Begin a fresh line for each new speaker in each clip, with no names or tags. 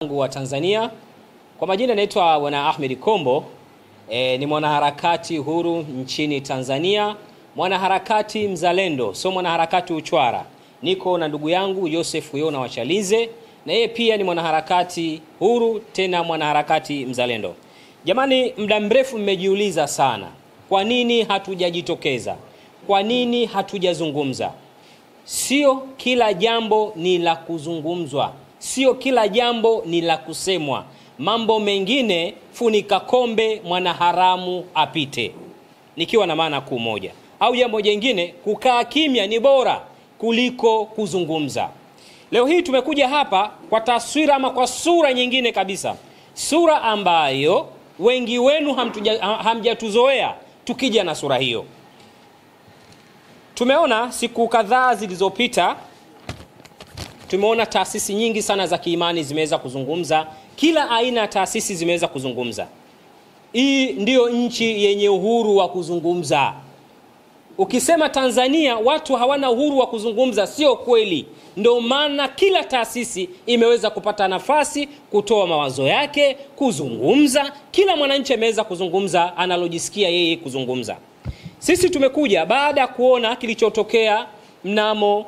wa Tanzania. Kwa majina naitwa Bwana Ahmed Kombo. Ni mwanaharakati huru nchini Tanzania, mwanaharakati mzalendo, sio mwanaharakati uchwara. Niko na ndugu yangu Joseph Yona Wachalize, na yeye pia ni mwanaharakati huru, tena mwanaharakati mzalendo. Jamani, muda mrefu mmejiuliza sana, kwa nini hatujajitokeza? Kwa nini hatujazungumza? Sio kila jambo ni la kuzungumzwa, sio kila jambo ni la kusemwa. Mambo mengine funika kombe mwanaharamu apite, nikiwa na maana kuu moja. Au jambo jingine, kukaa kimya ni bora kuliko kuzungumza. Leo hii tumekuja hapa kwa taswira ama kwa sura nyingine kabisa, sura ambayo wengi wenu hamjatuzoea tukija na sura hiyo. Tumeona siku kadhaa zilizopita, tumeona taasisi nyingi sana za kiimani zimeweza kuzungumza, kila aina ya taasisi zimeweza kuzungumza. Hii ndio nchi yenye uhuru wa kuzungumza. Ukisema Tanzania watu hawana uhuru wa kuzungumza, sio kweli. Ndio maana kila taasisi imeweza kupata nafasi kutoa mawazo yake, kuzungumza. Kila mwananchi ameweza kuzungumza analojisikia yeye kuzungumza. Sisi tumekuja baada ya kuona kilichotokea mnamo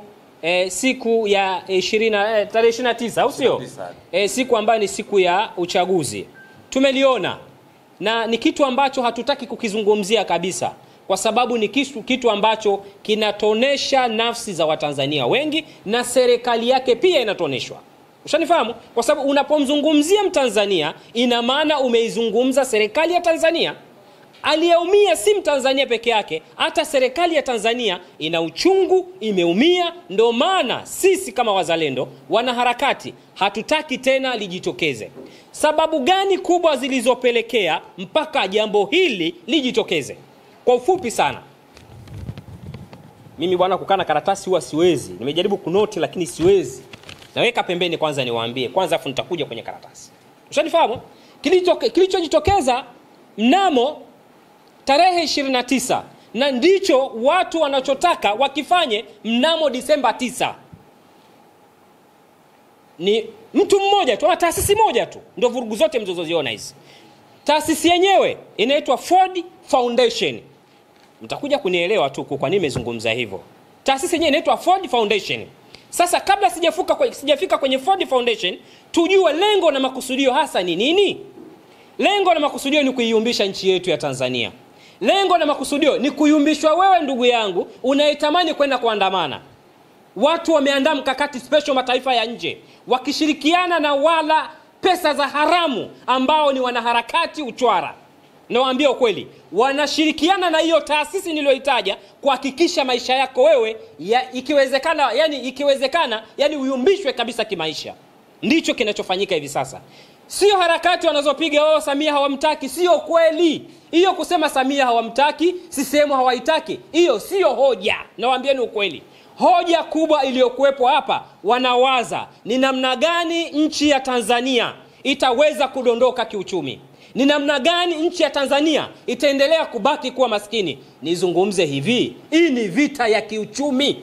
siku ya tarehe 29, au sio? Siku ambayo ni siku ya uchaguzi. Tumeliona na ni kitu ambacho hatutaki kukizungumzia kabisa, kwa sababu ni kitu ambacho kinatonesha nafsi za Watanzania wengi, na serikali yake pia inatoneshwa. Ushanifahamu? Kwa sababu unapomzungumzia Mtanzania ina maana umeizungumza serikali ya Tanzania. Aliyeumia si Mtanzania peke yake, hata serikali ya Tanzania ina uchungu, imeumia. Ndio maana sisi kama wazalendo, wanaharakati, hatutaki tena lijitokeze. Sababu gani kubwa zilizopelekea mpaka jambo hili lijitokeze? Kwa ufupi sana, mimi bwana kukana karatasi huwa siwezi. Nimejaribu kunoti lakini siwezi. Naweka pembeni kwanza niwaambie kwanza, afu nitakuja kwenye karatasi. Ushanifahamu? Kilichojitokeza mnamo tarehe 29, na ndicho watu wanachotaka wakifanye mnamo Disemba 9. Ni mtu mmoja tu, taasisi moja tu ndio vurugu zote mzozoziona hizi. Taasisi yenyewe inaitwa Ford Foundation. Mtakuja kunielewa tu kwa nini nimezungumza hivyo. Taasisi yenyewe inaitwa Ford Foundation. Sasa kabla sijafika kwenye Ford Foundation, tujue lengo na makusudio hasa ni nini? Lengo na makusudio ni kuiumbisha nchi yetu ya Tanzania. Lengo na makusudio ni kuyumbishwa wewe ndugu yangu unayetamani kwenda kuandamana. Watu wameandaa mkakati special mataifa ya nje, wakishirikiana na wala pesa za haramu ambao ni wanaharakati uchwara. Nawaambia ukweli, wanashirikiana na hiyo taasisi niliyoitaja kuhakikisha maisha yako wewe ikiwezekana uyumbishwe kabisa kimaisha. Ndicho kinachofanyika hivi sasa. Sio harakati wanazopiga Samia hawamtaki, sio kweli. Hiyo kusema Samia hawamtaki, CCM hawaitaki, hiyo sio hoja. Nawaambieni ukweli. Hoja kubwa iliyokuwepo hapa, wanawaza ni namna gani nchi ya Tanzania itaweza kudondoka kiuchumi. Ni namna gani nchi ya Tanzania itaendelea kubaki kuwa maskini. Nizungumze hivi, hii ni vita ya kiuchumi.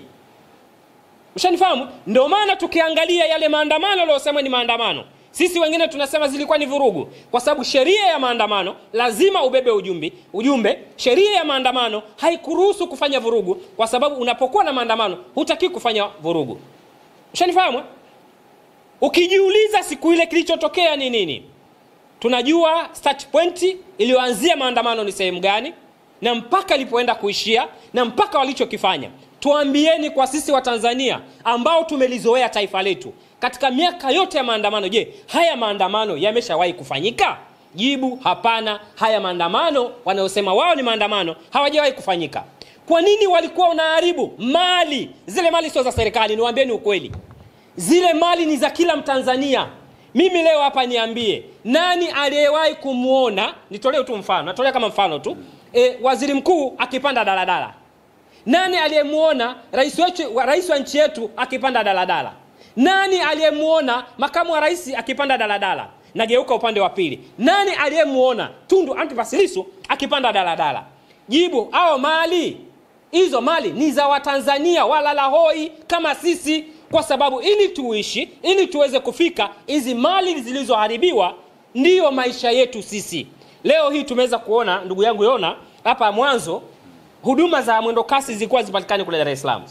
Ushanifahamu? Ndio maana tukiangalia yale maandamano aliyosema ni maandamano, sisi wengine tunasema zilikuwa ni vurugu, kwa sababu sheria ya maandamano lazima ubebe ujumbe. Sheria ya maandamano haikuruhusu kufanya vurugu, kwa sababu unapokuwa na maandamano hutaki kufanya vurugu. Ushanifahamu? Ukijiuliza siku ile kilichotokea ni nini? Tunajua start point iliyoanzia maandamano ni sehemu gani, na mpaka ilipoenda kuishia, na mpaka walichokifanya. Tuambieni kwa sisi wa Tanzania ambao tumelizoea taifa letu, katika miaka yote ya maandamano, je, haya maandamano yameshawahi kufanyika? Jibu, hapana. Haya maandamano wanaosema wao ni maandamano hawajawahi kufanyika. Kwa nini walikuwa wanaharibu mali? Zile mali sio za serikali, niwaambieni ukweli. Zile mali ni za kila Mtanzania. Mimi leo hapa niambie, nani aliyewahi kumuona, nitolee tu mfano, natolea kama mfano tu, waziri mkuu akipanda daladala? Nani aliyemuona rais wa nchi yetu akipanda daladala? Nani aliyemuona makamu wa rais akipanda daladala? Nageuka upande wa pili, nani aliyemuona Tundu Antipas Lissu akipanda daladala? Jibu, hao mali, hizo mali ni za Watanzania walala hoi kama sisi. kwa sababu ili tuishi, ili tuweze kufika, hizi mali zilizoharibiwa ndiyo maisha yetu sisi. Leo hii tumeweza kuona, ndugu yangu Yona, hapa mwanzo huduma za mwendo kasi zilikuwa zipatikane kule Dar es Salaam.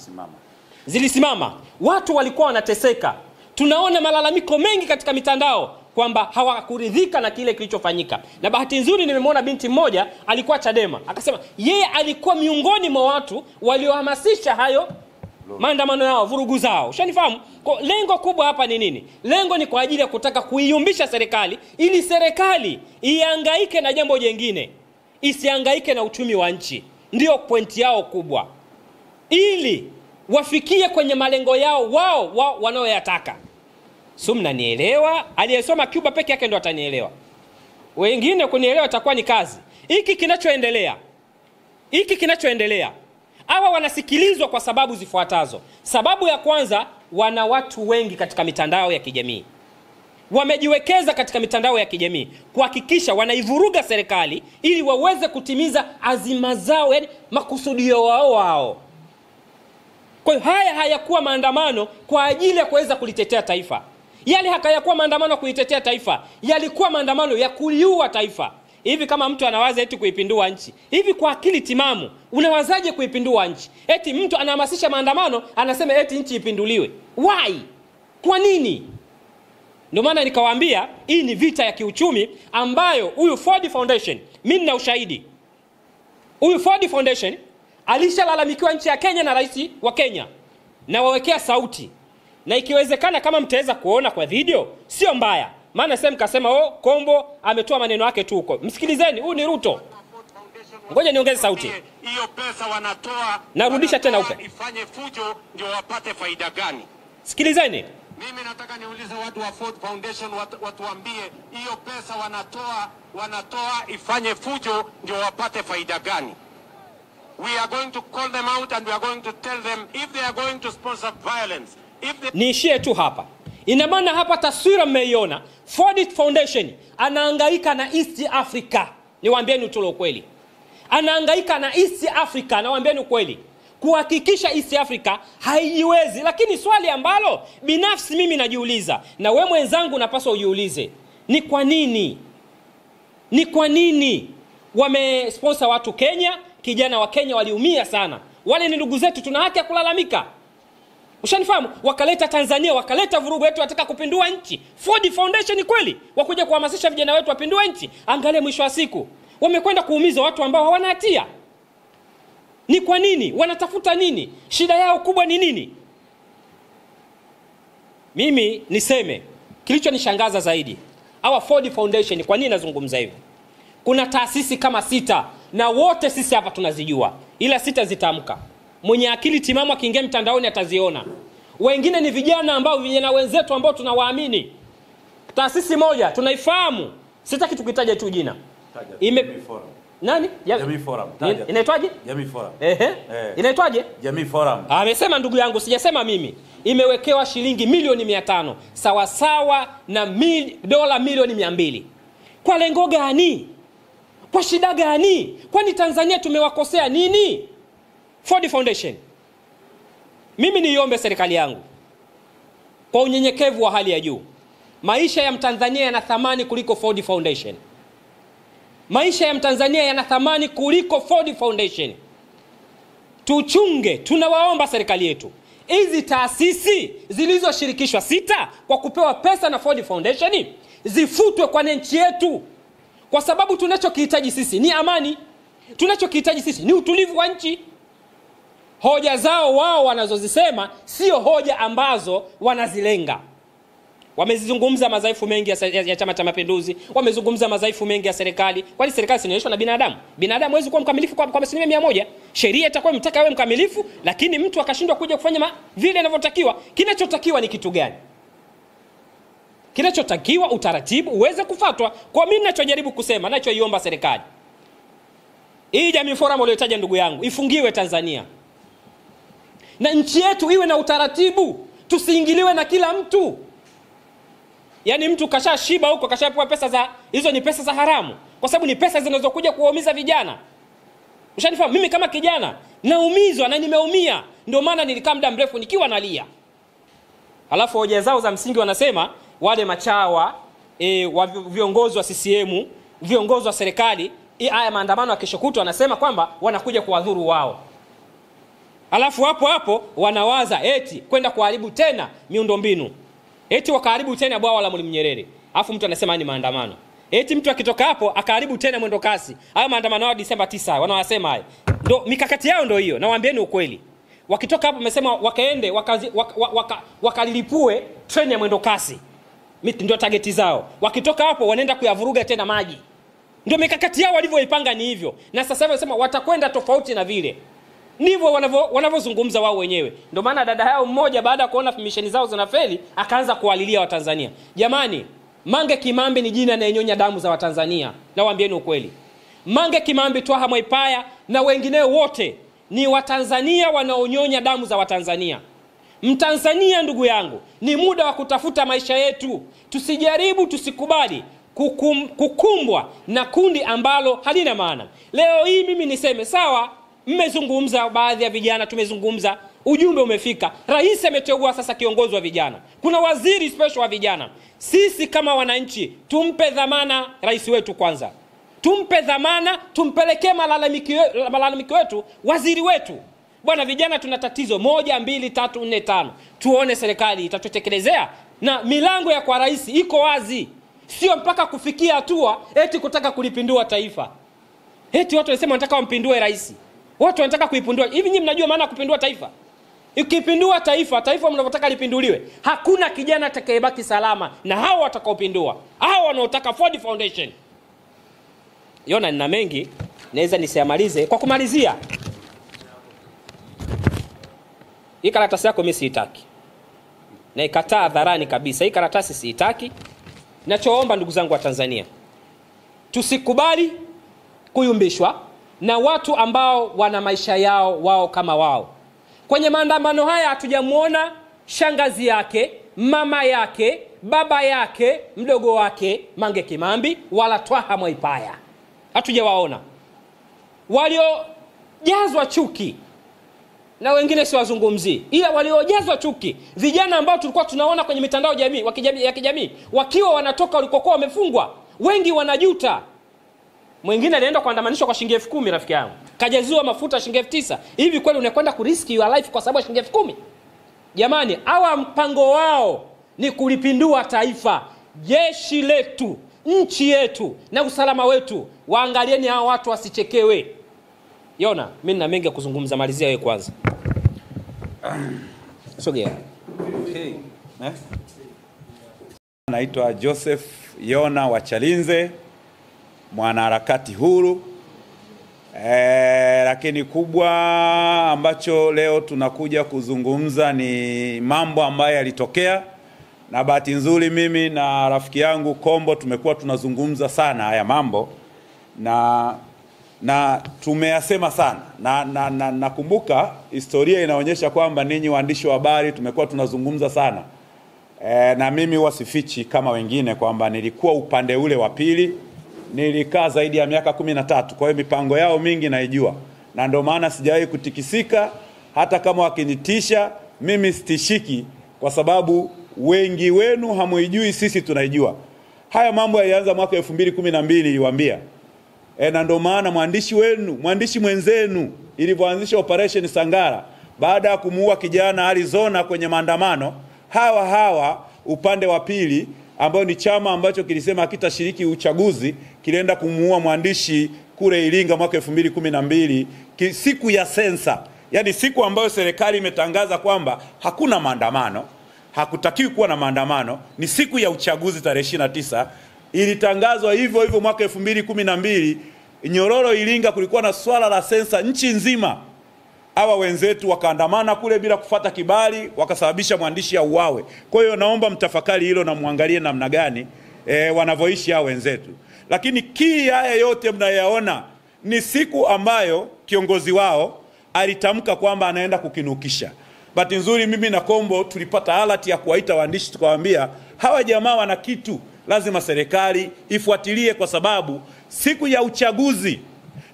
Zilisimama. Watu walikuwa wanateseka. Tunaona malalamiko mengi katika mitandao kwamba hawakuridhika na kile kilichofanyika. Na bahati nzuri nimemwona binti mmoja alikuwa Chadema. Akasema yeye alikuwa miongoni mwa watu waliohamasisha hayo maandamano yao, vurugu zao. Ushanifahamu? Kwa lengo kubwa hapa ni nini? Lengo ni kwa ajili ya kutaka kuiumbisha serikali ili serikali ihangaike na jambo jingine, isihangaike na uchumi wa nchi. Ndio pointi yao kubwa. Ili wafikie kwenye malengo yao wao wanaoyataka. Mnanielewa? Aliyesoma Cuba peke yake ndo atanielewa. Wengine kunielewa itakuwa ni kazi. Hiki kinachoendelea. Hawa wanasikilizwa kwa sababu zifuatazo. Sababu ya kwanza, wana watu wengi katika mitandao ya kijamii. Wamejiwekeza katika mitandao ya kijamii kuhakikisha wanaivuruga serikali ili waweze kutimiza azima zao, yani makusudio wao. Kwa hiyo haya hayakuwa maandamano kwa ajili ya kuweza kulitetea taifa. Yale hayakuwa maandamano ya kulitetea taifa, yalikuwa maandamano ya kuliua taifa. Hivi kama mtu anawaza eti kuipindua nchi, hivi kwa akili timamu unawazaje kuipindua nchi? Eti mtu anahamasisha maandamano anasema eti nchi ipinduliwe. Why? Kwa nini? Ndio maana nikawaambia hii ni vita ya kiuchumi ambayo huyu Ford Foundation, mimi nina ushahidi. Huyu Ford Foundation alishalalamikiwa nchi ya Kenya na rais wa Kenya. Na wawekea sauti. Na ikiwezekana kama mtaweza kuona kwa video, sio mbaya. Maana sema kasema Kombo ametoa maneno yake tu huko. Msikilizeni, huyu ni Ruto. Ngoja niongeze sauti.
Hiyo pesa wanatoa,
narudisha tena huko.
Ifanye fujo ndio wapate faida gani?
Sikilizeni.
Mimi nataka niulize watu wa Ford Foundation watuambie hiyo pesa wanatoa ifanye fujo ndio wapate faida gani? We are going to call them out and we are going to tell them if they are going to sponsor violence.
Niishie tu hapa. Ina maana hapa taswira mmeiona. Ford Foundation anahangaika na East Africa. Niwaambieni utulo kweli. Anahangaika na East Africa, nawaambieni ukweli. Kuhakikisha East Africa haijiwezi. Lakini swali ambalo binafsi mimi najiuliza, na wewe mwenzangu unapaswa ujiulize, ni kwa nini? Ni kwa nini wamesponsor watu Kenya? Kijana wa Kenya waliumia sana. Wale ni ndugu zetu, tuna haki ya kulalamika. Ushanifahamu? Wakaleta Tanzania, wakaleta vurugu wetu, wataka kupindua nchi. Ford Foundation kweli wakuja kuhamasisha vijana wetu wapindue nchi. Angalia mwisho wa siku wamekwenda kuumiza watu ambao hawana hatia. Ni kwa nini? Wanatafuta nini? Shida yao kubwa ni nini? Mimi niseme kilichonishangaza zaidi, hawa Ford Foundation, kwa nini nazungumza hivi? Kuna taasisi kama 6 na wote sisi hapa tunazijua. Ila 6 zitamka. Mwenye akili timamu akiingia mtandaoni ataziona. Wengine ni vijana wenzetu ambao tunawaamini. Taasisi moja tunaifahamu. Sitaki tukitaje tu jina.
Jamii Forum.
Nani?
Jamii Forum.
Inaitwaje?
Jamii Forum.
Inaitwaje?
Jamii Forum.
Amesema ndugu yangu, sijasema mimi. Imewekewa shilingi milioni 500 sawa sawa na dola milioni 200. Kwa lengo gani? Kwa shida gani? Kwani Tanzania tumewakosea nini? Ford Foundation, mimi niombe serikali yangu kwa unyenyekevu wa hali ya juu. Maisha ya Mtanzania yana thamani kuliko Ford Foundation. Maisha ya Mtanzania yana thamani kuliko Ford Foundation. Tuchunge, tunawaomba serikali yetu. Hizi taasisi zilizoshirikishwa 6 kwa kupewa pesa na Ford Foundation zifutwe kwa nchi yetu. Kwa sababu tunachokihitaji sisi ni amani. Tunachokihitaji sisi ni utulivu wa nchi. Hoja zao wao wanazozisema sio hoja ambazo wanazilenga. Wamezungumza madhaifu mengi ya Chama cha Mapinduzi, wamezungumza madhaifu mengi ya serikali. Kwani serikali inaendeshwa na binadamu? Binadamu hawezi kuwa mkamilifu kwa 100%. Sheria itakuwa imtaka awe mkamilifu, lakini mtu akashindwa kuja kufanya vile inavyotakiwa. Kinachotakiwa ni kitu gani? Kinachotakiwa utaratibu uweze kufuatwa. Kwa mimi ninachojaribu kusema, ninachoiomba serikali, hii Jamii Forum uliyotaja ndugu yangu ifungiwe Tanzania. Na nchi yetu iwe na utaratibu, tusiingiliwe na kila mtu. Yaani mtu kashashiba huko, kashapewa pesa za hizo, ni pesa za haramu, kwa sababu ni pesa zinazokuja kuwaumiza vijana. Ushanifahamu? Mimi kama kijana naumizwa na nimeumia, ndio maana nilikaa muda mrefu nikiwa nalia. Alafu hoja zao za msingi wanasema wale machawa wa viongozi wa CCM, viongozi wa serikali, haya maandamano ya kesho kutwa wanasema kwamba wanakuja kuwadhuru wao. Alafu hapo wanawaza eti kwenda kuharibu tena miundombinu. Eti wakaharibu tena bwawa la Mwalimu Nyerere. Alafu mtu anasema ni maandamano. Eti mtu akitoka hapo akaharibu tena mwendo kasi. Hayo maandamano ya Disemba 9 wanawasema hayo. Ndio mikakati yao ndio hiyo. Nawaambieni ukweli. Wakitoka hapo wamesema wakaende wakalilipue treni ya mwendo kasi. Ndio targeti zao. Wakitoka hapo wanaenda kuyavuruga tena maji. Ndio mikakati yao walivyoipanga ni hivyo. Na sasa hivi wanasema watakwenda tofauti na vile. Ndivyo wanavyozungumza wao wenyewe. Ndio maana dada yao mmoja baada ya kuona misheni zao zinafeli akaanza kuwalilia Watanzania. Jamani, Mange Kimambi ni jina anayenyonya damu za Watanzania. Nawaambieni ukweli. Mange Kimambi, Twaha Mwaipaya na wengineo wote ni Watanzania wanaonyonya damu za Watanzania. Mtanzania ndugu yangu, ni muda wa kutafuta maisha yetu. Tusikubali kukumbwa na kundi ambalo halina maana. Leo hii mimi niseme sawa, mmezungumza baadhi ya vijana, tumezungumza, ujumbe umefika. Rais ameteua sasa kiongozi wa vijana. Kuna waziri special wa vijana. Sisi kama wananchi tumpe dhamana rais wetu kwanza. Tumpe dhamana, tumpelekee malalamiko wetu waziri wetu. Bwana, vijana tuna tatizo 1 2 3 4 5. Tuone serikali itatutekelezea, na milango ya kwa rais iko wazi. Sio mpaka kufikia hatua eti kutaka kulipindua taifa. Eti watu wanasema wanataka wampindue rais. Watu wanataka kuipindua. Hivi nyinyi mnajua maana kupindua taifa? Ukipindua taifa mnavyotaka lipinduliwe, hakuna kijana atakayebaki salama, na hao watakaopindua, hao wanaotaka Ford Foundation. Yona, nina mengi naweza nisiamalize. Kwa kumalizia, hii karatasi yako mimi siitaki. Na ikataa hadharani kabisa. Hii karatasi siitaki. Nachoomba ndugu zangu wa Tanzania, tusikubali kuyumbishwa na watu ambao wana maisha yao wao kama wao. Kwenye maandamano haya hatujamuona shangazi yake, mama yake, baba yake, mdogo wake Mange Kimambi wala Twaha Mwaipaya. Hatujawaona. Waliojazwa chuki, na wengine siwazungumzi, ila waliojazwa chuki, vijana ambao tulikuwa tunaona kwenye mitandao ya kijamii wakiwa wanatoka walikokuwa wamefungwa, wengi wanajuta. Mwingine alienda kuandamanishwa kwa shilingi 10,000 rafiki yangu. Kajaziwa mafuta shilingi 9,000. Hivi kweli unakwenda kuriski your life kwa sababu ya shilingi 10,000? Jamani, hawa mpango wao ni kulipindua taifa, jeshi letu, nchi yetu na usalama wetu. Waangalieni hao watu wasichekewe. Yona, mimi nina mengi kuzungumza, malizia wewe kwanza. Sogea.
Okay. Naitwa Joseph Yona wa Chalinze, mwanaharakati huru. Lakini kubwa ambacho leo tunakuja kuzungumza ni mambo ambayo yalitokea, na bahati nzuri mimi na rafiki yangu Kombo tumekuwa tunazungumza sana haya mambo na tumeyasema sana, na nakumbuka historia inaonyesha kwamba ninyi waandishi wa habari tumekuwa tunazungumza sana. Na mimi wasifichi kama wengine kwamba nilikuwa upande ule wa pili, nilikaa zaidi ya miaka 13. Kwa hiyo mipango yao mingi naijua, na ndio maana sijawahi kutikisika. Hata kama wakinitisha mimi sitishiki, kwa sababu wengi wenu hamuijui, sisi tunaijua. Haya mambo yalianza mwaka 2012 niliwaambia. Na ndio maana mwandishi mwenzenu ilivyoanzisha operation Sangara baada ya kumuua kijana Arizona kwenye maandamano, hawa upande wa pili ambao ni chama ambacho kilisema hakitashiriki uchaguzi kilienda kumuua mwandishi kule Iringa mwaka 2012, siku ya sensa. Yani siku ambayo serikali imetangaza kwamba hakuna maandamano, hakutakiwi kuwa na maandamano, ni siku ya uchaguzi tarehe 29. Ilitangazwa hivyo mwaka 2012 Nyororo Iringa, kulikuwa na swala la sensa nchi nzima. Hawa wenzetu wakaandamana kule bila kufuata kibali, wakasababisha mwandishi auawe. Kwa hiyo naomba mtafakari hilo na muangalie namna gani wanavyoishi hao wenzetu. Lakini haya yote mnayaona ni siku ambayo kiongozi wao alitamka kwamba anaenda kukinukisha. Bahati nzuri mimi na Kombo tulipata alert ya kuwaita waandishi, tukawaambia hawa jamaa wana kitu, lazima serikali ifuatilie, kwa sababu siku ya uchaguzi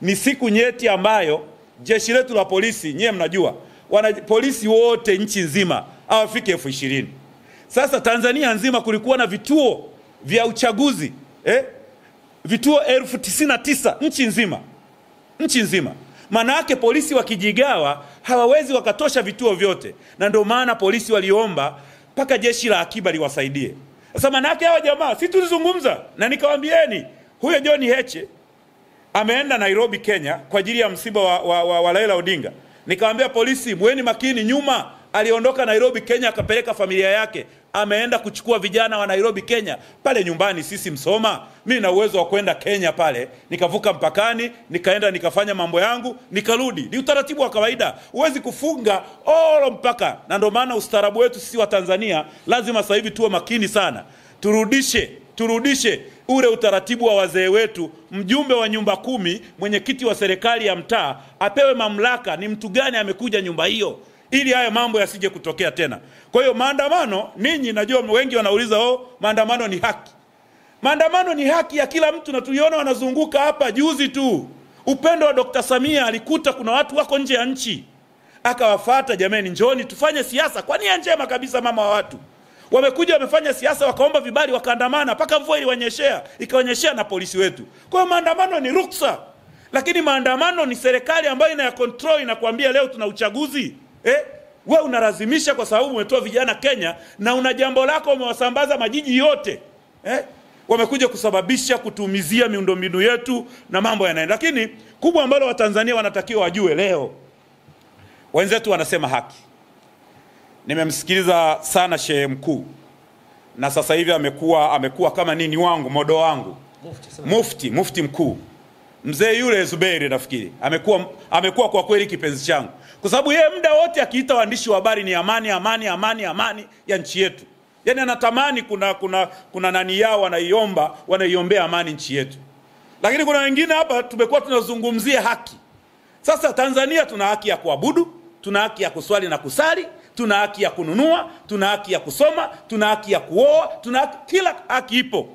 ni siku nyeti ambayo jeshi letu la polisi, nyie mnajua, polisi wote nchi nzima hawafiki 20,000. Sasa Tanzania nzima kulikuwa na vituo vya uchaguzi, vituo 1099 nchi nzima. Maana yake polisi wakijigawa hawawezi wakatosha vituo vyote, na ndio maana polisi waliomba mpaka jeshi la akiba liwasaidie. Sasa maana yake hawa jamaa, si tulizungumza na nikawaambieni, huyo John Heche ameenda Nairobi Kenya kwa ajili ya msiba wa Raila Odinga. Nikamwambia polisi, muweni makini, nyuma aliondoka Nairobi Kenya akapeleka familia yake, ameenda kuchukua vijana wa Nairobi Kenya pale nyumbani. Sisi Msoma, mimi na uwezo wa kwenda Kenya pale, nikavuka mpakani, nikaenda nikafanya mambo yangu, nikarudi. Ni utaratibu wa kawaida, huwezi kufunga mpaka. Na ndio maana ustaarabu wetu sisi wa Tanzania lazima sasa hivi tuwe makini sana, turudishe ule utaratibu wa wazee wetu. Mjumbe wa nyumba 10, mwenyekiti wa serikali ya mtaa apewe mamlaka ni mtu gani amekuja nyumba hiyo, ili haya mambo yasije kutokea tena. Kwa hiyo maandamano, ninyi najua wengi wanauliza maandamano ni haki. Maandamano ni haki ya kila mtu, na tuliona wanazunguka hapa juzi tu. Upendo wa Dr. Samia alikuta kuna watu wako nje ya nchi, akawafuata, jamani njoni tufanye siasa kwa nia njema kabisa. Mama wa watu wamekuja wamefanya siasa, wakaomba vibali, wakaandamana mpaka mvua ikawanyeshea na polisi wetu. Kwa hiyo maandamano ni ruksa, lakini maandamano ni serikali ambayo ina control, inakwambia leo tuna uchaguzi. Wewe unalazimisha kwa sababu umetoa vijana Kenya na una jambo lako umewasambaza majiji yote. Wamekuja kusababisha kutumizia miundombinu yetu na mambo yanaenda. Lakini kubwa ambalo Watanzania wanatakiwa wajue leo, wenzetu wanasema haki. Nimemsikiliza sana Shehe Mkuu, na sasa hivi amekuwa kama nini wangu, modo wangu, mufti mkuu. Mzee yule Zuberi nafikiri amekuwa kwa kweli kipenzi changu, kwa sababu yeye muda wote akiita waandishi wa habari ni amani ya nchi yetu. Yaani anatamani kuna nani yao wanaiombea amani nchi yetu. Lakini kuna wengine hapa tumekuwa tunazungumzia haki. Sasa Tanzania tuna haki ya kuabudu, tuna haki ya kuswali na kusali, tuna haki ya kununua, tuna haki ya kusoma, tuna haki ya kuoa, kila haki ipo.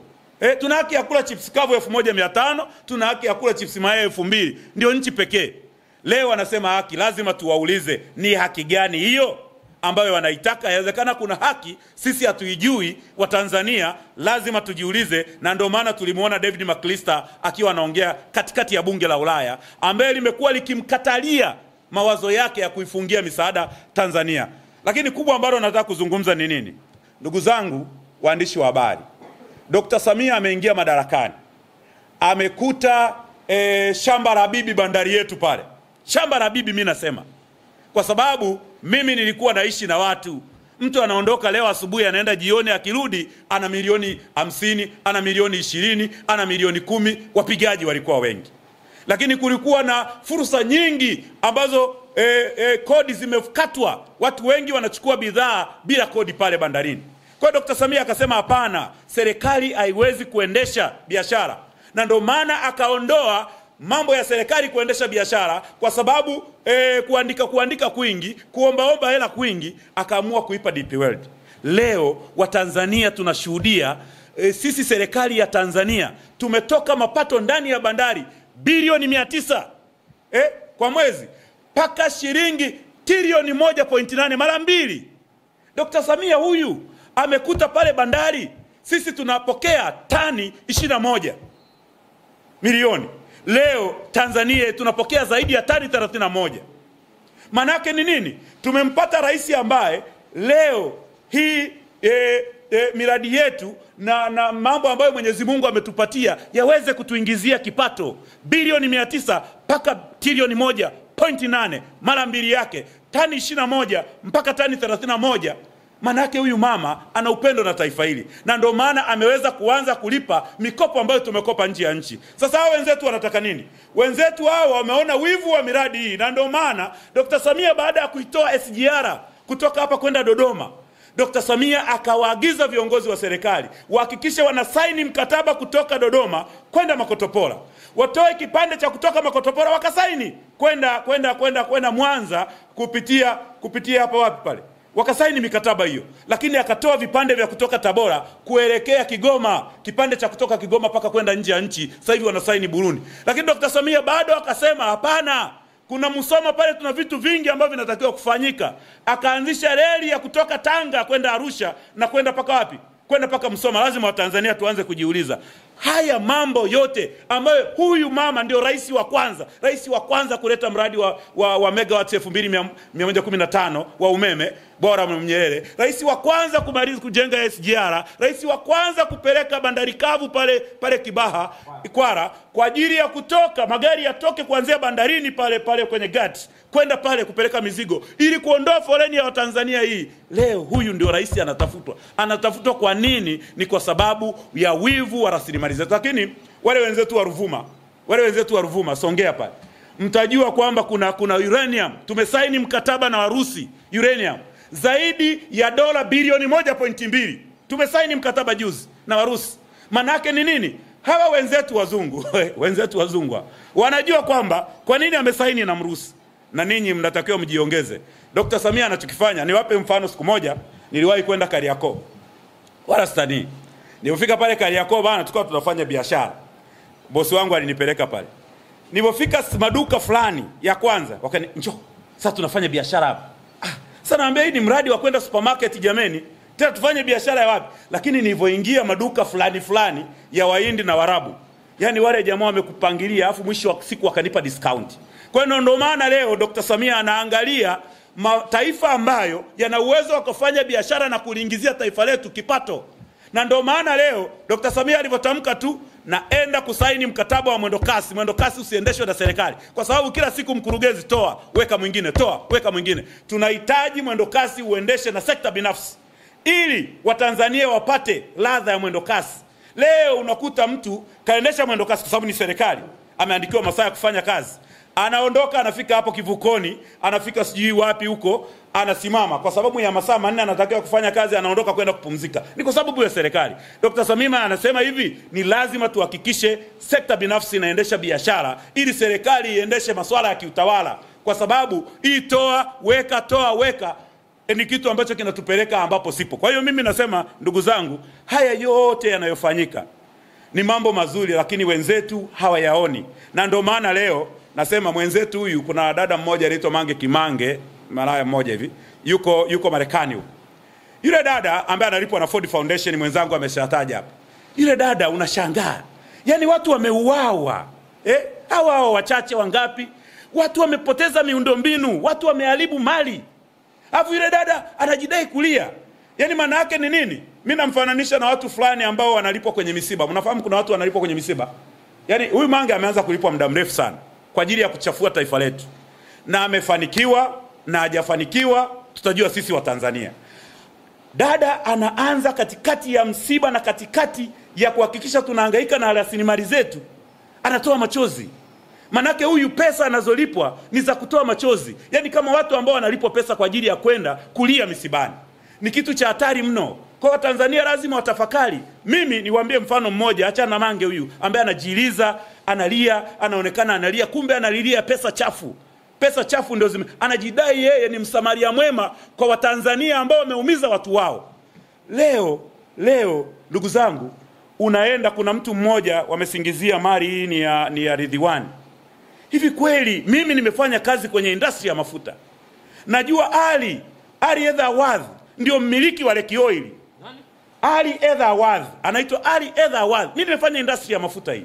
Tuna haki ya kula chips kavu 1500, tuna haki ya kula chips mayai 2000. Ndio nchi pekee. Leo wanasema haki, lazima tuwaulize ni haki gani hiyo ambayo wanaitaka? Inawezekana kuna haki sisi hatuijui wa Tanzania, lazima tujiulize. Na ndio maana tulimuona David McAllister akiwa anaongea katikati ya bunge la Ulaya, ambaye limekuwa likimkatalia mawazo yake ya kuifungia misaada Tanzania. Lakini kubwa ambalo nataka kuzungumza ni nini? Ndugu zangu waandishi wa habari, Dr. Samia ameingia madarakani, amekuta shamba la bibi bandari yetu pale. Shamba la bibi, mimi nasema kwa sababu mimi nilikuwa naishi na watu. Mtu anaondoka leo asubuhi, anaenda jioni, akirudi ana milioni 50, ana milioni 20, ana milioni 10. Wapigaji walikuwa wengi, lakini kulikuwa na fursa nyingi ambazo kodi zimekatwa. Watu wengi wanachukua bidhaa bila kodi pale bandarini. Kwa Dr. Samia akasema hapana, serikali haiwezi kuendesha biashara, na ndio maana akaondoa mambo ya serikali kuendesha biashara, kwa sababu kuandika kwingi, kuomba hela kwingi, akaamua kuipa DP World. Leo Watanzania tunashuhudia sisi serikali ya Tanzania tumetoka mapato ndani ya bandari bilioni 900 kwa mwezi mpaka shilingi trilioni 1.8, mara 2. Dr. Samia huyu amekuta pale bandari sisi tunapokea tani 21 milioni. Leo Tanzania tunapokea zaidi ya tani 31. Manake ni nini? Tumempata rais ambaye leo hii miradi yetu na mambo ambayo Mwenyezi Mungu ametupatia yaweze kutuingizia kipato bilioni 900 mpaka trilioni 1.8, mara 2 yake, tani 21 mpaka tani 31. Manake huyu mama ana upendo na taifa hili, na ndio maana ameweza kuanza kulipa mikopo ambayo tumekopa nje ya nchi. Sasa hao wenzetu wanataka nini? Wenzetu hao wameona wivu wa miradi hii, na ndio maana Dr. Samia baada ya kuitoa SGR kutoka hapa kwenda Dodoma, Dr. Samia akawaagiza viongozi wa serikali wahakikishe wanasaini mkataba kutoka Dodoma kwenda Makotopora. Watoe kipande cha kutoka Makotopora wakasaini kwenda Mwanza kupitia hapa wapi pale. Wakasaini mikataba hiyo, lakini akatoa vipande vya kutoka Tabora kuelekea Kigoma, kipande cha kutoka Kigoma paka kwenda nje ya nchi. Sasa hivi wanasaini Burundi. Lakini Dr. Samia bado akasema hapana, kuna Musoma pale tuna vitu vingi ambavyo vinatakiwa kufanyika. Akaanzisha reli ya kutoka Tanga kwenda Arusha na kwenda paka wapi? Kwenda paka Musoma. Lazima Watanzania tuanze kujiuliza haya mambo yote ambayo huyu mama ndio rais wa kwanza kuleta mradi wa megawatts 2115 wa umeme bora Nyerere, rais wa kwanza kumaliza kujenga SGR, rais wa kwanza kupeleka bandari kavu pale Kibaha Ikwara kwa ajili ya kutoka magari yatoke kuanzia bandarini pale kwenye gati kwenda pale kupeleka mizigo ili kuondoa foleni ya Watanzania hii. Leo huyu ndio rais anatafutwa. Kwa nini? Ni kwa sababu ya wivu wa rasilimali zetu. Lakini wale wenzetu wa Ruvuma Songea pale, mtajua kwamba kuna uranium. Tumesaini mkataba na Warusi uranium zaidi ya dola bilioni 1.2. Tumesaini mkataba juzi na Warusi. Manake ni nini? Hawa wenzetu wazungu wanajua kwamba kwa nini amesaini na Mrusi, na ninyi mnatakiwa mjiongeze. Dr. Samia anachokifanya, niwape mfano. Siku moja niliwahi kwenda Kariakoo, wala stani. Nilipofika pale Kariakoo bana, tukao tunafanya biashara. Bosi wangu alinipeleka pale. Nilipofika maduka fulani ya kwanza, wakani njoo, sasa tunafanya biashara hapa. Sasa naambia hii ni mradi wa kwenda supermarket jameni. Tena tufanye biashara ya wapi? Lakini nilivyoingia maduka fulani ya Wahindi na Warabu, yani wale jamaa wamekupangilia afu mwisho wa siku wakanipa discount. Kwa hiyo ndio maana leo Dr. Samia anaangalia mataifa ambayo yana uwezo wa kufanya biashara na kuliingizia taifa letu kipato. Na ndio maana leo Dr. Samia alivyotamka tu naenda kusaini mkataba wa mwendokasi. Mwendokasi usiendeshwe na serikali, kwa sababu kila siku mkurugenzi toa weka mwingine, toa weka mwingine. Tunahitaji mwendokasi uendeshe na sekta binafsi ili Watanzania wapate ladha ya mwendokasi. Leo unakuta mtu kaendesha mwendokasi kwa sababu ni serikali, ameandikiwa masaa ya kufanya kazi, anaondoka anafika hapo kivukoni, anafika sijui wapi huko, anasimama kwa sababu ya masaa 4 anatakiwa kufanya kazi, anaondoka kwenda kupumzika. Ni kwa sababu ya serikali. Dr. Samia anasema hivi, ni lazima tuhakikishe sekta binafsi inaendesha biashara ili serikali iendeshe masuala ya kiutawala, kwa sababu hii toa weka ni kitu ambacho kinatupeleka ambapo sipo. Kwa hiyo mimi nasema ndugu zangu, haya yote yanayofanyika ni mambo mazuri, lakini wenzetu hawayaoni. Na ndio maana leo nasema mwenzetu huyu, kuna dada mmoja anaitwa Mange Kimange, malaya mmoja hivi, yuko Marekani huko. Yule dada ambaye analipwa na Ford Foundation, mwenzangu ameshataja hapa. Yule dada unashangaa, yani watu wameuawa. Hawa wachache wangapi? Watu wamepoteza miundombinu, watu wameharibu mali. Alafu yule dada anajidai kulia. Yani maana yake ni nini? Mimi namfananisha na watu fulani ambao wanalipwa kwenye misiba. Mnafahamu kuna watu wanalipwa kwenye misiba? Yani huyu Mange ameanza kulipwa muda mrefu sana kwa ajili ya kuchafua taifa letu. Na amefanikiwa na hajafanikiwa tutajua sisi wa Tanzania. Dada anaanza katikati ya msiba na katikati ya kuhakikisha tunahangaika na rasilimali zetu, anatoa machozi. Manake huyu pesa anazolipwa ni za kutoa machozi. Yani kama watu ambao wanalipwa pesa kwa ajili ya kwenda kulia misibani. Ni kitu cha hatari mno. Kwa Watanzania lazima watafakari. Mimi niwaambie mfano mmoja, acha na Mange huyu ambaye anajiiliza, analia, anaonekana analia, kumbe analilia pesa chafu. Pesa chafu ndio anajidai yeye ni msamaria mwema kwa Watanzania ambao wameumiza watu wao. Leo ndugu zangu, unaenda kuna mtu mmoja wamesingizia mali hii ni ya Ridhiwani. Hivi kweli mimi nimefanya kazi kwenye industry ya mafuta. Najua Ali Edha Awadh ndio mmiliki wa Lake Oil. Ali Edha Awadh, anaitwa Ali Edha Awadh. Mimi nimefanya industry ya mafuta hii.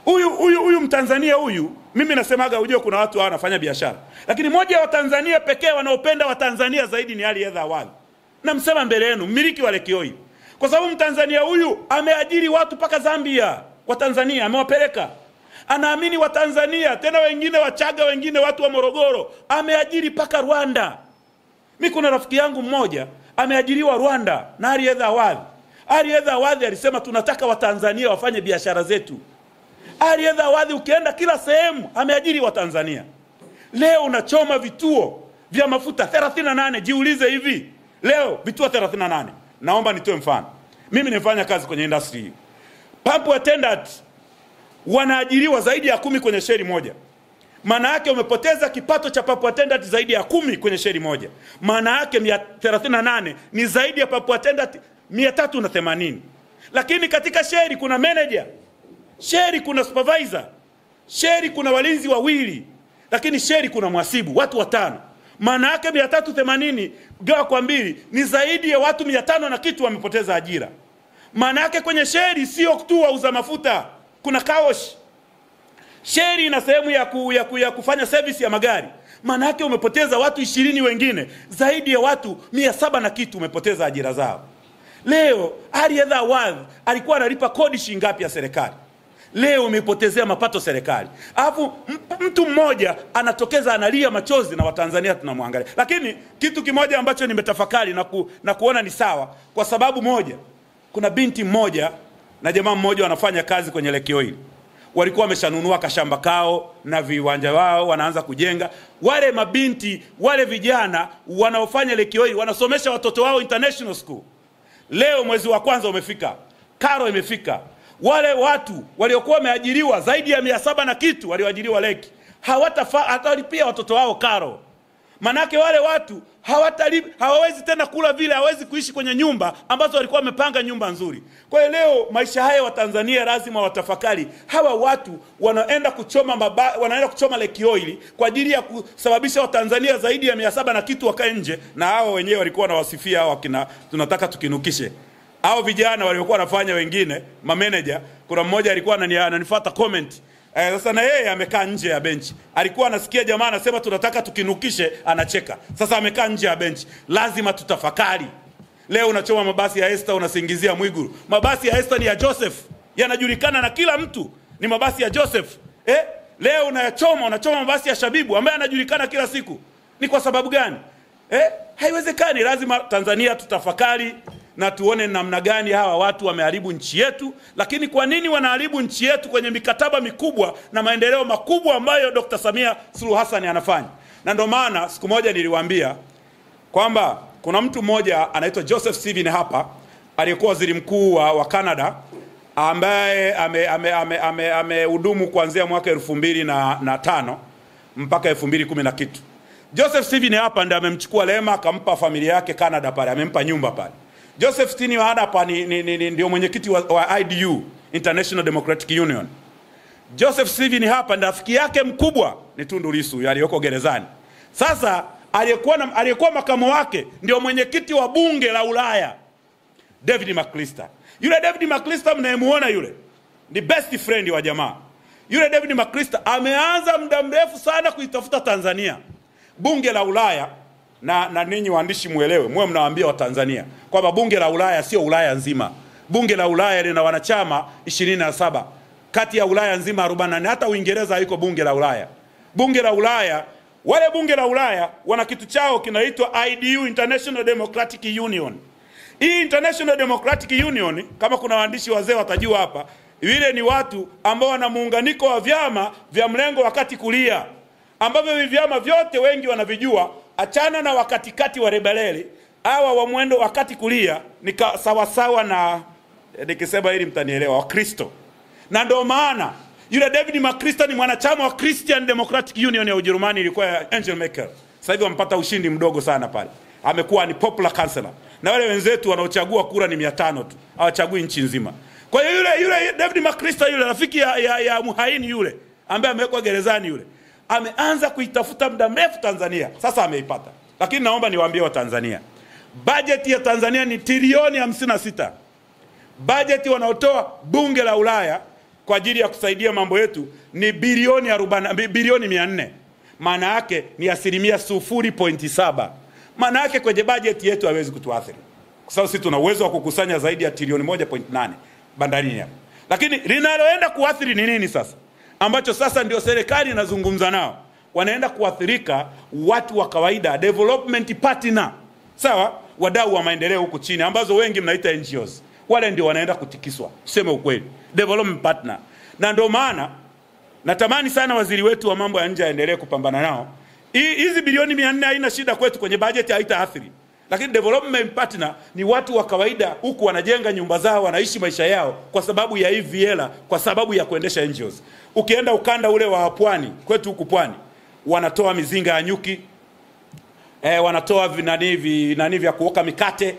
Huyu Mtanzania huyu, mimi nasemaga ujue kuna watu wanafanya biashara. Lakini moja wa Tanzania pekee wanaopenda wa Tanzania zaidi ni Ali Edha Awadh. Namsema mbele yenu, mmiliki wa Lake Oil. Kwa sababu Mtanzania huyu ameajiri watu paka Zambia. Wa Tanzania amewapeleka. Anaamini wa Tanzania, tena wengine Wachaga, wengine watu wa Morogoro, ameajiri paka Rwanda. Mimi kuna rafiki yangu mmoja ameajiriwa Rwanda na Ali Edha Awadh. Ali Edha Awadh alisema tunataka wa Tanzania wafanye biashara zetu. Ali Edha Awadh ukienda kila sehemu ameajiri wa Tanzania. Leo unachoma vituo vya mafuta 38. Jiulize hivi, leo vituo 38. Naomba nitoe mfano. Mimi nimefanya kazi kwenye industry hii. Pump attendant wanaajiriwa zaidi ya 10 kwenye sheri moja. Maana yake umepoteza kipato cha pump attendant zaidi ya 10 kwenye sheri moja. Maana yake 38 ni zaidi ya pump attendant 380. Lakini katika sheri kuna manager, sheri kuna supervisor, sheri kuna walinzi wawili.
lakini sheri kuna mhasibu, watu 5. Maana yake 380 gawa kwa 2 ni zaidi ya watu 500 na kitu wamepoteza ajira. Maana yake kwenye sheri sio tu wauza mafuta, kuna kaosh. Sheri ina sehemu ya kufanya service ya magari. Maana yake umepoteza watu 20 wengine, zaidi ya watu 700 na kitu umepoteza ajira zao. Leo Ally Awad alikuwa analipa kodi shilingi ngapi ya serikali? Leo umepotezea mapato serikali. Alafu mtu mmoja anatokeza analia machozi na Watanzania tunamwangalia. Lakini kitu kimoja ambacho nimetafakari na kuona ni sawa, kwa sababu moja, kuna binti mmoja na jamaa mmoja wanafanya kazi kwenye Lake Oil. Walikuwa wameshanunua kashamba kao na viwanja wao, wanaanza kujenga. Wale mabinti, wale vijana wanaofanya Lake Oil wanasomesha watoto wao international school. Leo mwezi wa kwanza umefika, karo imefika. Wale watu waliokuwa wameajiriwa zaidi ya 700 na kitu walioajiriwa Lake hawatalipia watoto wao karo. Manake wale watu hawawezi tena kula vile, hawawezi kuishi kwenye nyumba ambazo walikuwa wamepanga nyumba nzuri. Kwa hiyo leo maisha haya wa Tanzania lazima watafakari. Hawa watu wanaenda kuchoma Lake Oil kwa ajili ya kusababisha Watanzania zaidi ya 700 na kitu wakae nje, na hao wenyewe walikuwa wanawasifia hao tunataka tukinukishe. Hao vijana waliokuwa wanafanya wengine, mameneja, kuna mmoja alikuwa ananifuata comment. Sasa na yeye amekaa nje ya benchi. Alikuwa anasikia jamaa anasema tunataka tukinukishe, anacheka. Sasa amekaa nje ya benchi. Lazima tutafakari. Leo unachoma mabasi ya Esther, unasingizia Mwigulu. Mabasi ya Esther ni ya Joseph. Yanajulikana na kila mtu. Ni mabasi ya Joseph. Leo unachoma mabasi ya Shabibu ambaye anajulikana kila siku. Ni kwa sababu gani? Haiwezekani. Lazima Tanzania tutafakari na tuone namna gani hawa watu wameharibu nchi yetu. Lakini kwa nini wanaharibu nchi yetu kwenye mikataba mikubwa na maendeleo makubwa ambayo Dr. Samia Suluhu Hassan anafanya? Na ndio maana siku moja niliwaambia kwamba kuna mtu mmoja anaitwa Joseph Stephen hapa, aliyekuwa waziri mkuu wa Canada, ambaye amehudumu kuanzia mwaka 2005 mpaka 2010 na kitu. Joseph Stephen hapa ndiye amemchukua Lema akampa familia yake Canada pale, amempa nyumba pale. Joseph Stephen hapa ndio mwenyekiti wa IDU, International Democratic Union. Joseph Stephen hapa ndiye rafiki yake mkubwa ni Tundu Lissu aliyoko gerezani. Sasa aliyekuwa makamu wake ndio mwenyekiti wa bunge la Ulaya, David McAllister. Yule David McAllister mnayemuona yule ni best friend wa jamaa. Yule David McAllister ameanza muda mrefu sana kuitafuta Tanzania. Bunge la Ulaya, na ninyi waandishi muelewe, mnawaambia wa Tanzania kwamba bunge la Ulaya sio Ulaya nzima. Bunge la Ulaya lina wanachama 27 kati ya Ulaya nzima 44. Hata Uingereza haiko bunge la Ulaya. Bunge la Ulaya, wale bunge la Ulaya wana kitu chao kinaitwa IDU, International Democratic Union. Hii International Democratic Union, kama kuna waandishi wazee watajua hapa, wile ni watu ambao wana muunganiko wa vyama vya mlengo wakati kulia, ambavyo hivi vyama vyote wengi wanavijua. Achana na wakatikati wa rebeleli, hawa wa mwendo wakati kulia ni sawasawa na, nikisema hili mtanielewa, wa Kristo. Na ndio maana yule David McAllister ni mwanachama wa Christian Democratic Union ya Ujerumani, ilikuwa ya Angela Merkel. Sasa hivi wampata ushindi mdogo sana pale. Amekuwa ni popular chancellor. Na wale wenzetu wanaochagua kura ni 500 tu. Hawachagui nchi nzima. Kwa hiyo yule David McAllister yule rafiki ya muhaini yule ambaye amewekwa gerezani yule, ameanza kuitafuta muda mrefu Tanzania. Sasa ameipata. Lakini naomba niwaambie wa Tanzania, bajeti ya Tanzania ni trilioni 56. Bajeti wanaotoa bunge la Ulaya kwa ajili ya kusaidia mambo yetu ni bilioni 400. Maana yake ni 0.7%. Maana yake kwenye bajeti yetu haiwezi kutuathiri, kwa sababu sisi tuna uwezo wa kukusanya zaidi ya trilioni 1.8 bandarini hapo. Lakini linaloenda kuathiri ni nini sasa? Ambacho sasa ndio serikali inazungumza nao. Wanaenda kuathirika watu wa kawaida, development partner. Sawa? Wadau wa maendeleo huku chini ambazo wengi mnaita NGOs. Wale ndio wanaenda kutikiswa. Tuseme ukweli. Development partner. Na ndio maana natamani sana waziri wetu wa mambo ya nje aendelee kupambana nao. Hizi bilioni 400 haina shida kwetu, kwenye bajeti haitaathiri. Lakini development partner ni watu wa kawaida huku wanajenga nyumba zao, wanaishi maisha yao kwa sababu ya hivi hela, kwa sababu ya kuendesha NGOs. Ukienda ukanda ule wa pwani, kwetu huku pwani, wanatoa mizinga ya nyuki, wanatoa vinani vya kuoka mikate.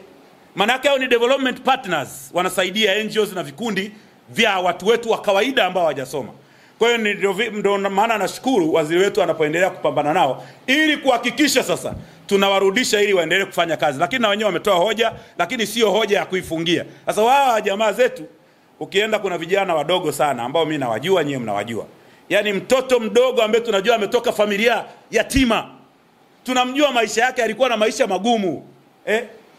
Maana yake hao ni development partners, wanasaidia NGOs na vikundi vya watu wetu wa kawaida ambao hawajasoma. Kwa hiyo ndio maana nashukuru waziri wetu anapoendelea kupambana nao ili kuhakikisha sasa tunawarudisha ili waendelee kufanya kazi. Lakini na wenyewe wametoa hoja, lakini sio hoja ya kuifungia. Sasa wao jamaa zetu, ukienda kuna vijana wadogo sana ambao mimi nawajua, nyewe mnawajua. Yaani mtoto mdogo ambaye tunajua ametoka familia yatima. Tunamjua maisha yake alikuwa na maisha magumu.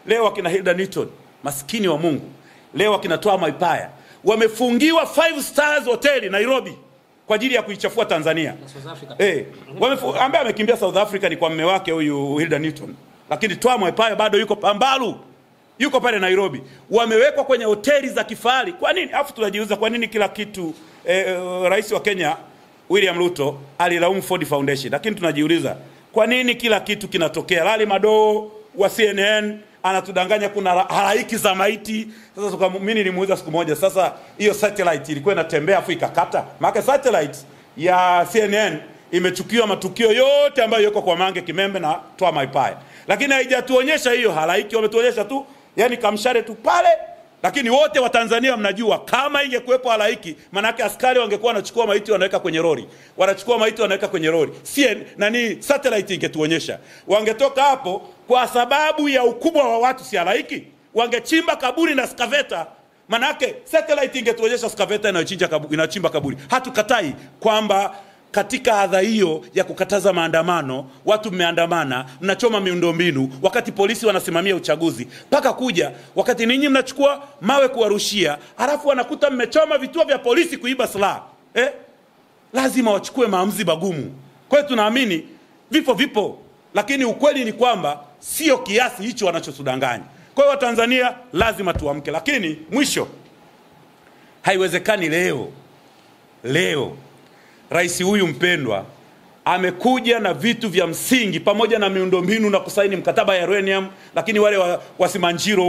Leo akina Hilda Newton, maskini wa Mungu. Leo akina Toa Maipaya wamefungiwa 5 stars hoteli Nairobi kwa ajili ya kuichafua Tanzania. Ambaye amekimbia South Africa ni kwa mume wake huyu Hilda Newton. Lakini Toa Maipaya bado yuko Pambalu. Yuko pale Nairobi. Wamewekwa kwenye hoteli za kifahari. Kwa nini? Afu tunajiuliza kwa nini kila kitu rais wa Kenya William Ruto alilaumu Ford Foundation. Lakini tunajiuliza kwa nini kila kitu kinatokea? Lali Madoo wa CNN anatudanganya kuna halaiki za maiti. Sasa mimi nilimuuliza siku moja, sasa hiyo satellite ilikuwa inatembea afu ikakata. Maana satellite ya CNN imechukiwa matukio yote ambayo yako kwa Mange Kimembe na Toa Maipaya. Lakini haijatuonyesha hiyo halaiki, wametuonyesha tu yani kamshare tu pale. Lakini wote wa Tanzania mnajua kama ingekuepo halaiki, manake askari wangekuwa wanachukua maiti wanaweka kwenye lori. Wanachukua maiti wanaweka kwenye lori. Satellite ingetuonyesha. Wangetoka hapo kwa sababu ya ukubwa wa watu si halaiki. Wangechimba kaburi na skaveta. Manake satellite ingetuonyesha skaveta inachimba kaburi. Hatukatai kwamba katika adha hiyo ya kukataza maandamano, watu mmeandamana, mnachoma miundombinu, wakati polisi wanasimamia uchaguzi, paka kuja wakati ninyi mnachukua mawe kuwarushia, halafu wanakuta mmechoma vituo vya polisi kuiba silaha. Lazima wachukue maamuzi magumu. Kwa hiyo tunaamini vifo vipo, lakini ukweli ni kwamba sio kiasi hicho wanachotudanganya. Kwa hiyo Tanzania lazima tuamke. Lakini mwisho, haiwezekani leo rais huyu mpendwa amekuja na vitu vya msingi pamoja na miundombinu na kusaini mkataba ya uranium, lakini wale wa Simanjiro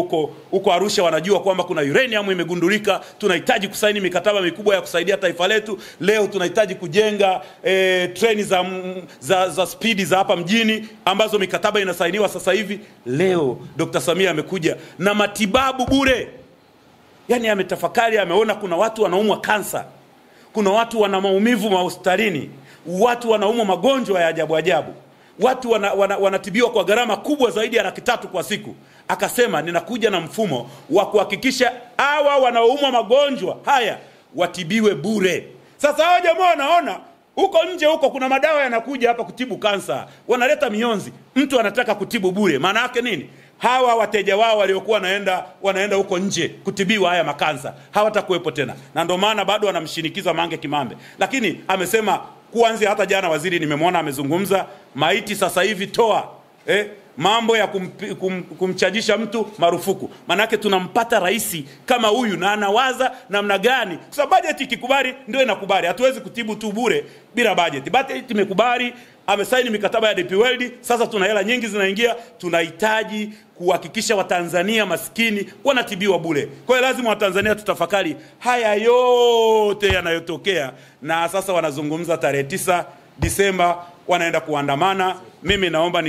huko Arusha wanajua kwamba kuna uranium imegundulika, tunahitaji kusaini mikataba mikubwa ya kusaidia taifa letu. Leo tunahitaji kujenga treni za speed za hapa mjini ambazo mikataba inasainiwa sasa hivi. Leo Dr. Samia amekuja na matibabu bure. Yaani ametafakari, ameona kuna watu wanaumwa kansa. Kuna watu wana maumivu hospitalini, watu wanaumwa magonjwa ya ajabu. Watu wanatibiwa kwa gharama kubwa zaidi ya 300 kwa siku. Akasema ninakuja na mfumo wa kuhakikisha hawa wanaumwa magonjwa haya watibiwe bure. Sasa hao jamaa wanaona huko nje kuna madawa yanakuja hapa kutibu kansa, wanaleta mionzi, mtu anataka kutibu bure. Maana yake nini? Hawa wateja wao waliokuwa wanaenda huko nje kutibiwa haya makansa hawatakuwepo tena. Na ndio maana bado wanamshinikiza Mange Kimambe. Lakini amesema kuanzia, hata jana waziri nimemwona amezungumza, maiti sasa hivi toa. Mambo ya kumchajisha mtu marufuku. Manake tunampata rais kama huyu na anawaza namna gani. Sasa budget ikikubali ndio inakubali. Hatuwezi kutibu tu bure bila budget. Budget imekubali, amesaini mikataba ya DP World, sasa tuna hela nyingi zinaingia, tunahitaji kuhakikisha Watanzania maskini wanatibiwa bure. Kwa hiyo lazima Watanzania tutafakari haya yote yanayotokea, na sasa wanazungumza tarehe 9 Disemba wanaenda kuandamana. Mimi naomba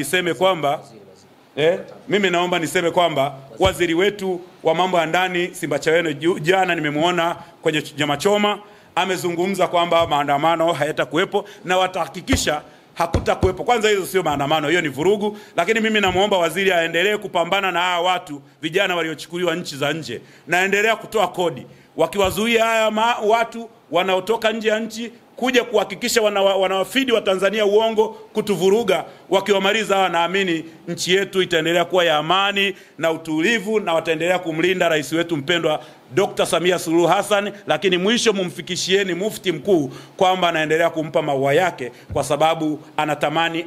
niseme kwamba waziri wetu wa mambo ya ndani Simbachawene jana nimemuona kwenye Nyama Choma amezungumza kwamba maandamano hayatakuwepo na watahakikisha hakutakuwepo. Kwanza hizo sio maandamano, hiyo ni vurugu. Lakini mimi namuomba waziri aendelee kupambana na hawa watu vijana waliochukuliwa nchi za nje, na endelea kutoa kodi wakiwazuia haya watu wanaotoka nje ya nchi kuja kuhakikisha wanawafidi wa Tanzania uongo, kutuvuruga. Wakiwamaliza hawa, naamini nchi yetu itaendelea kuwa ya amani na utulivu, na wataendelea kumlinda rais wetu mpendwa Dr. Samia Suluhu Hassan. Lakini mwisho mumfikishieni mufti mkuu kwamba anaendelea kumpa maua yake, kwa sababu anatamani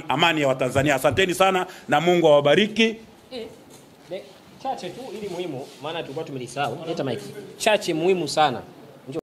amani ya Watanzania. Asanteni sana na Mungu awabariki.
Chache tu ili muhimu, maana tulikuwa tumelisahau. Leta mic. Chache muhimu sana.